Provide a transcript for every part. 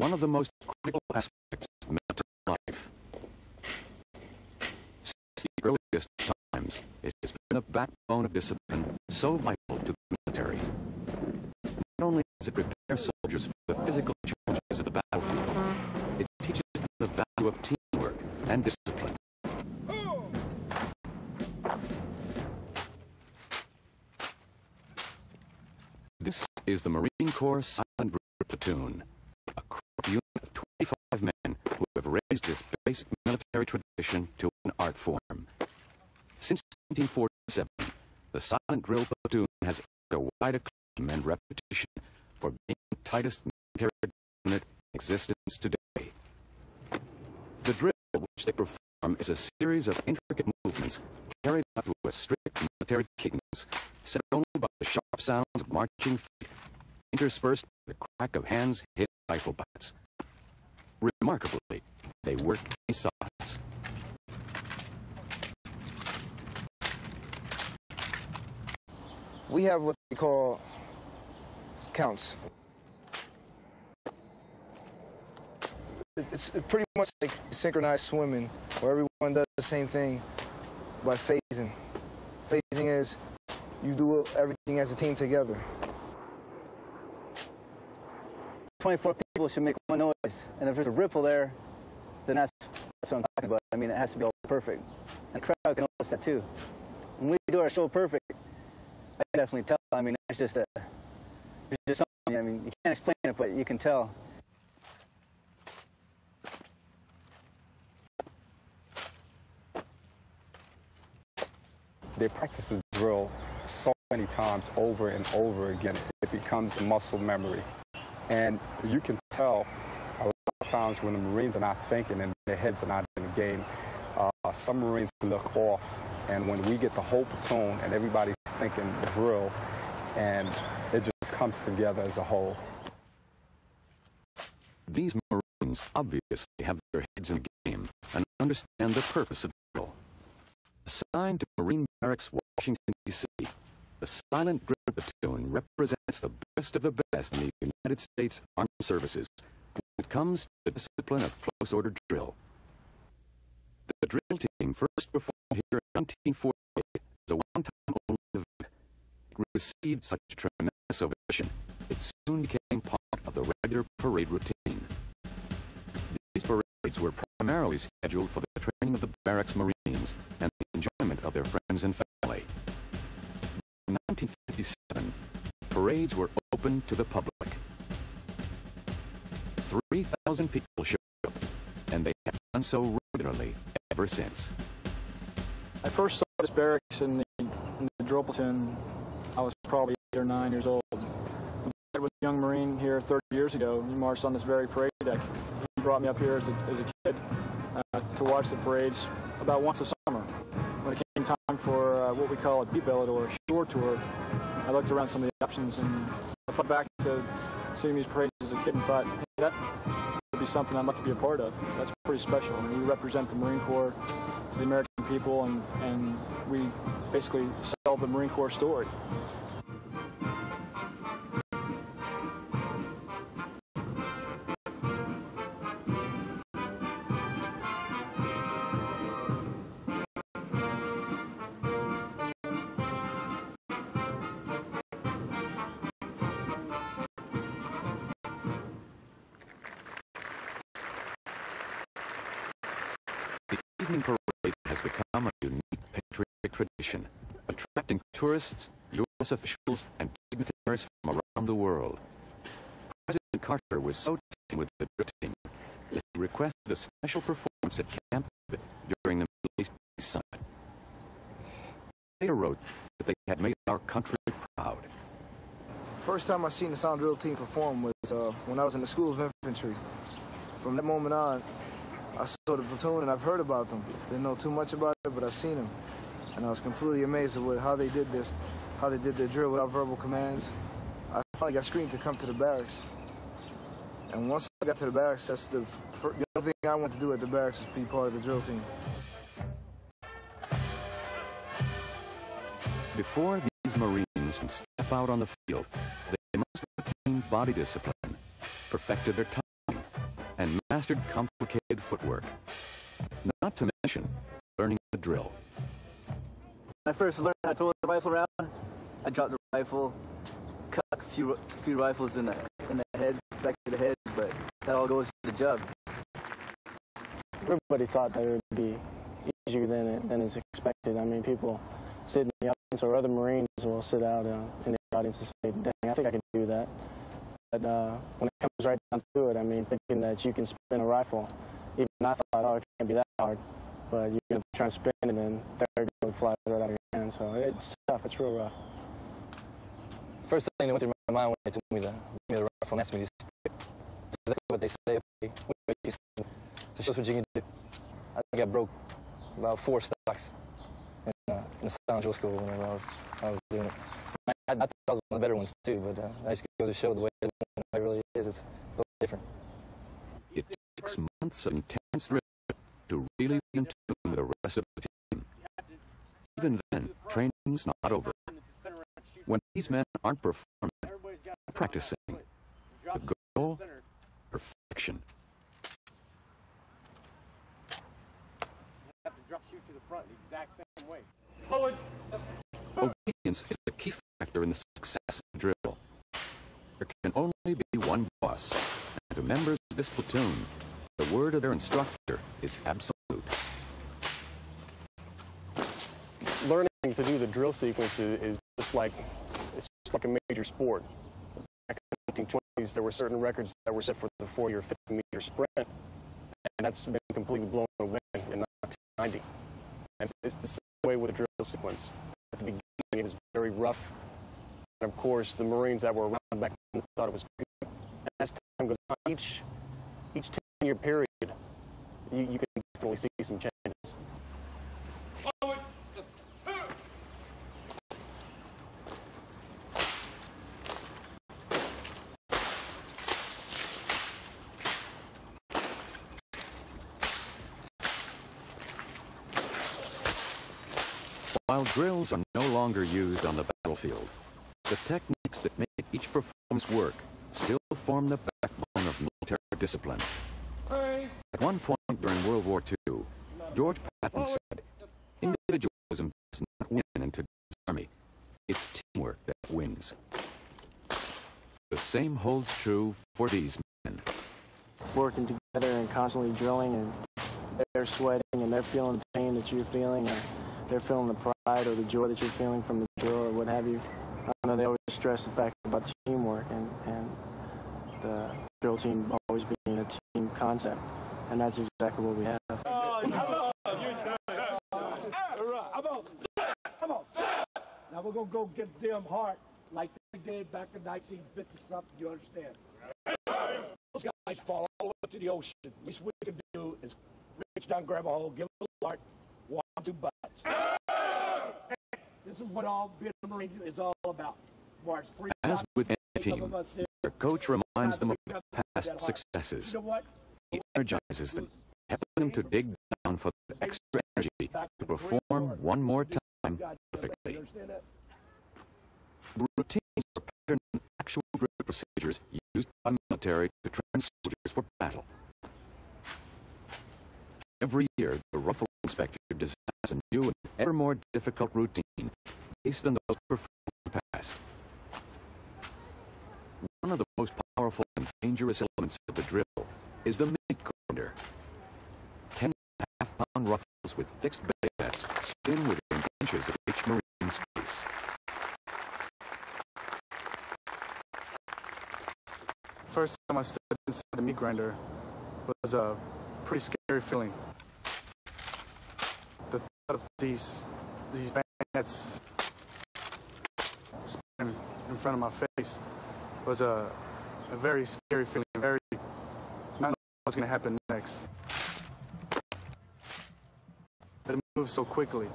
one of the most critical aspects of military life. Since the earliest times, it has been a backbone of discipline so vital to the military. Not only does it prepare soldiers for the physical challenges of the battlefield, it teaches them the value of teamwork and discipline. This is the Marine Corps Silent Drill Platoon, a corps unit of 25 men who have raised this basic military tradition to an art form. Since 1947, the Silent Drill Platoon has earned a wide acclaim and reputation for being the tightest military unit in existence today. The drill which they perform is a series of intricate movements carried out to a strict military cadence, set only by the sharp sounds of marching feet, interspersed with the crack of hands hitting rifle butts. Remarkably, they work in silence. We have what they call counts. It's pretty much like synchronized swimming, where everyone does the same thing by phasing. Phasing is you do everything as a team together. 24 people should make one noise, and if there's a ripple there, then that's what I'm talking about. I mean, it has to be all perfect. And the crowd can notice that too. When we do our show perfect, I can definitely tell. I mean, it's just something. I mean, you can't explain it, but you can tell. They practice the drill so many times over and over again. It becomes muscle memory. And you can tell a lot of times when the Marines are not thinking and their heads are not in the game, some Marines look off. And when we get the whole platoon and everybody's thinking drill, and it just comes together as a whole. These Marines obviously have their heads in the game and understand the purpose of drill. Assigned to Marine Barracks, Washington, D.C., the Silent Drill Platoon represents the best of the best in the United States Armed Services when it comes to the discipline of close-order drill. The drill team first performed here in 1948 as a one-time only event. It received such tremendous ovation, it soon became part of the regular parade routine. These parades were primarily scheduled for the training of the barracks Marines and the enjoyment of their friends and family. In 1957, parades were open to the public. 3,000 people showed up, and they have done so regularly ever since. I first saw this barracks in the drill platoon. I was probably 8 or 9 years old. My dad was a young Marine here 30 years ago. He marched on this very parade deck. He brought me up here as a kid to watch the parades about once a summer. When it came time for what we call a beat billet or a shore tour, I looked around some of the options and I thought back to seeing these parades as a kid and thought, hey, that would be something I'd like to be a part of. That's pretty special. I mean, we represent the Marine Corps to the American people, and we basically sell the Marine Corps story. The evening parade has become a unique patriotic tradition, attracting tourists, U.S. officials, and dignitaries from around the world. President Carter was so taken with the drill team that he requested a special performance at Camp David during the Middle East Peace Summit. He later wrote that they had made our country proud. First time I seen the Silent Drill team perform was when I was in the School of Infantry. From that moment on, I saw the platoon and I've heard about them. Didn't know too much about it, but I've seen them. And I was completely amazed at how they did this, how they did their drill without verbal commands. I finally got screened to come to the barracks. And once I got to the barracks, that's the only thing I wanted to do at the barracks was be part of the drill team. Before these Marines can step out on the field, they must obtain body discipline, perfected their timing, and mastered complicated footwork. Not to mention learning the drill. When I first learned how to throw the rifle around, I dropped the rifle, cut a few rifles in the head, back to the head, but that all goes with the job. Everybody thought that it would be easier than is expected. I mean, people sit in the audience, or other Marines will sit out in the audience and say, dang, I think I can do that. But when it comes right down to it, I mean, thinking that you can spin a rifle, even I thought, oh, it can't be that hard. But you're going to try and spin it, and there it goes, flies right out of your hand. So it's tough. It's real rough. First thing that went through my mind when they told me to give me the rifle and asked me to spin, exactly what they say. Okay, so show us what you can do. I think I broke about 4 stocks in the sound drill school whenever I was doing it. I thought I was one of the better ones too, but I just goes to show the way it really is. It's totally different. It takes months of intense drill to really be in tune with the rest of the team. Even then, training's not over. When these men aren't performing, practicing, the goal, perfection. Have to drop shoot to the front the exact same way. Obedience is a key factor in the success of the drill. There can only be one boss, and to members of this platoon, the word of their instructor is absolute. Learning to do the drill sequence is just like a major sport. Back in the 1920s, there were certain records that were set for the 40 or 50 meter sprint, and that's been completely blown away in 1990. And it's the same way with the drill sequence. At the beginning, it was very rough, and of course, the Marines that were around back then thought it was good. And as time goes on, each 10-year period, you can definitely see some changes. While drills are no longer used on the battlefield, the techniques that make each performance work still form the backbone of military discipline. At one point during World War II, George Patton said, "Individualism does not win in today's army. It's teamwork that wins." The same holds true for these men. Working together and constantly drilling, and they're sweating and they're feeling the pain that you're feeling, or they're feeling the pride or the joy that you're feeling from the drill or what have you. I know they always stress the fact about teamwork and the drill team always being a team concept, and that's exactly what we have. Come on. Now we're going to go get them hard like they did back in 1950-something, you understand? Those guys fall all into the ocean. Least we can do is reach down, grab a hold, give them a heart, 1, 2 butts. This is what all being a Marine is all about. March 3 As with any team, their coach reminds them of past successes. He energizes them, helping them to dig down for the extra energy to perform one more time perfectly. Routines are patterned in actual drill procedures used by military to train soldiers for battle. Every year, the rifle inspector designs a new and ever more difficult routine based on those performed in the past. One of the most powerful and dangerous elements of the drill is the mid-corner. 10.5-pound rifles with fixed bayonets spin within inches of each Marine's face. First time I stood inside the meat grinder was a pretty scary feeling. The thought of these bayonets spinning in front of my face was a very scary feeling, I don't know what's going to happen next. But it moves so quickly,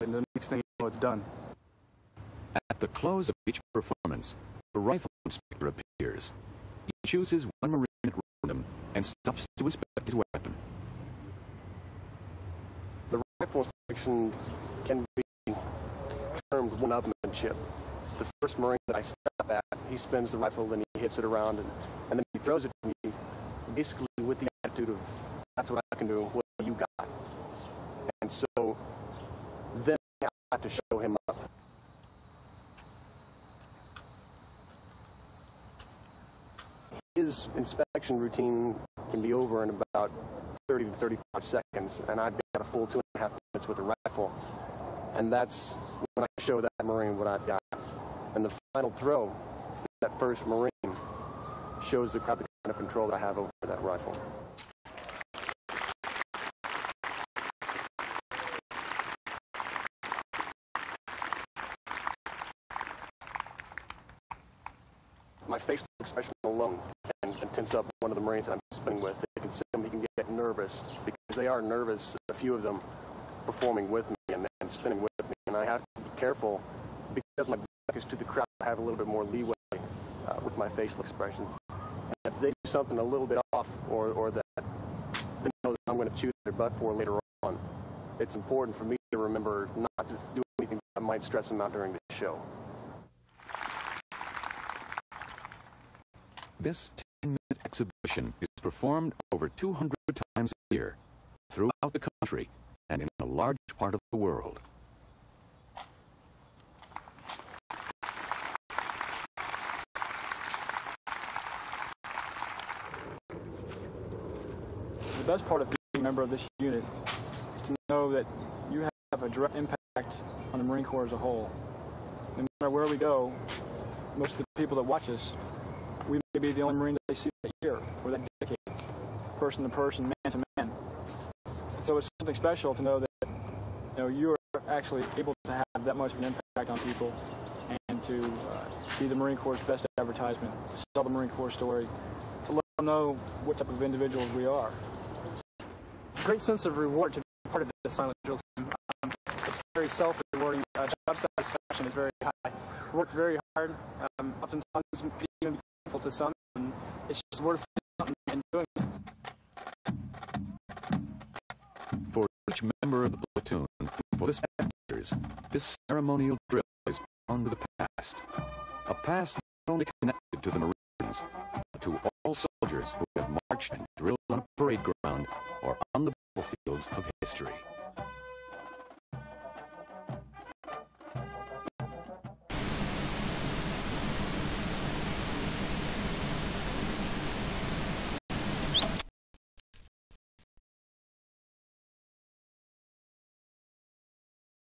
and the next thing you know, it's done. At the close of each performance, the rifle inspector appears. He chooses one Marine at random and stops to inspect his weapon. The rifle inspection can be termed one-upmanship. The first Marine that I stop at, he spins the rifle and he hits it around, and then he throws it to me basically with the attitude of, that's what I can do, what you got. And so then I have to show him up. His inspection routine can be over in about 30 to 35 seconds, and I've got a full 2.5 minutes with the rifle. And that's when I show that Marine what I've got. And the final throw, that first Marine, shows the kind of control that I have over that rifle. My facial expression alone can tense up one of the Marines that I'm spinning with. They can see him, he can get nervous because they are nervous, a few of them performing with me and spinning with me. And I have to be careful because my back is to the crowd. I have a little bit more leeway with my facial expressions. And if they do something a little bit off or that they know that I'm going to chew their butt for later on, it's important for me to remember not to do anything that might stress them out during the show. This 10-minute exhibition is performed over 200 times a year throughout the country and in a large part of the world. The best part of being a member of this unit is to know that you have a direct impact on the Marine Corps as a whole. No matter where we go, most of the people that watch us, we may be the only Marine that they see that year or that decade, person to person, man to man. So it's something special to know that you are actually able to have that much of an impact on people and to be the Marine Corps' best advertisement, to sell the Marine Corps story, to let them know what type of individuals we are. Great sense of reward to be part of the silent drill team. It's very self-rewarding. Job satisfaction is very high. We work very hard. Oftentimes even painful to some, and it's just worth and doing it. For each member of the platoon, for the spectators, this ceremonial drill is bound to the past. A past not only connected to the Marines, but to all soldiers who have marched and drilled on a parade ground or on the battlefields of history.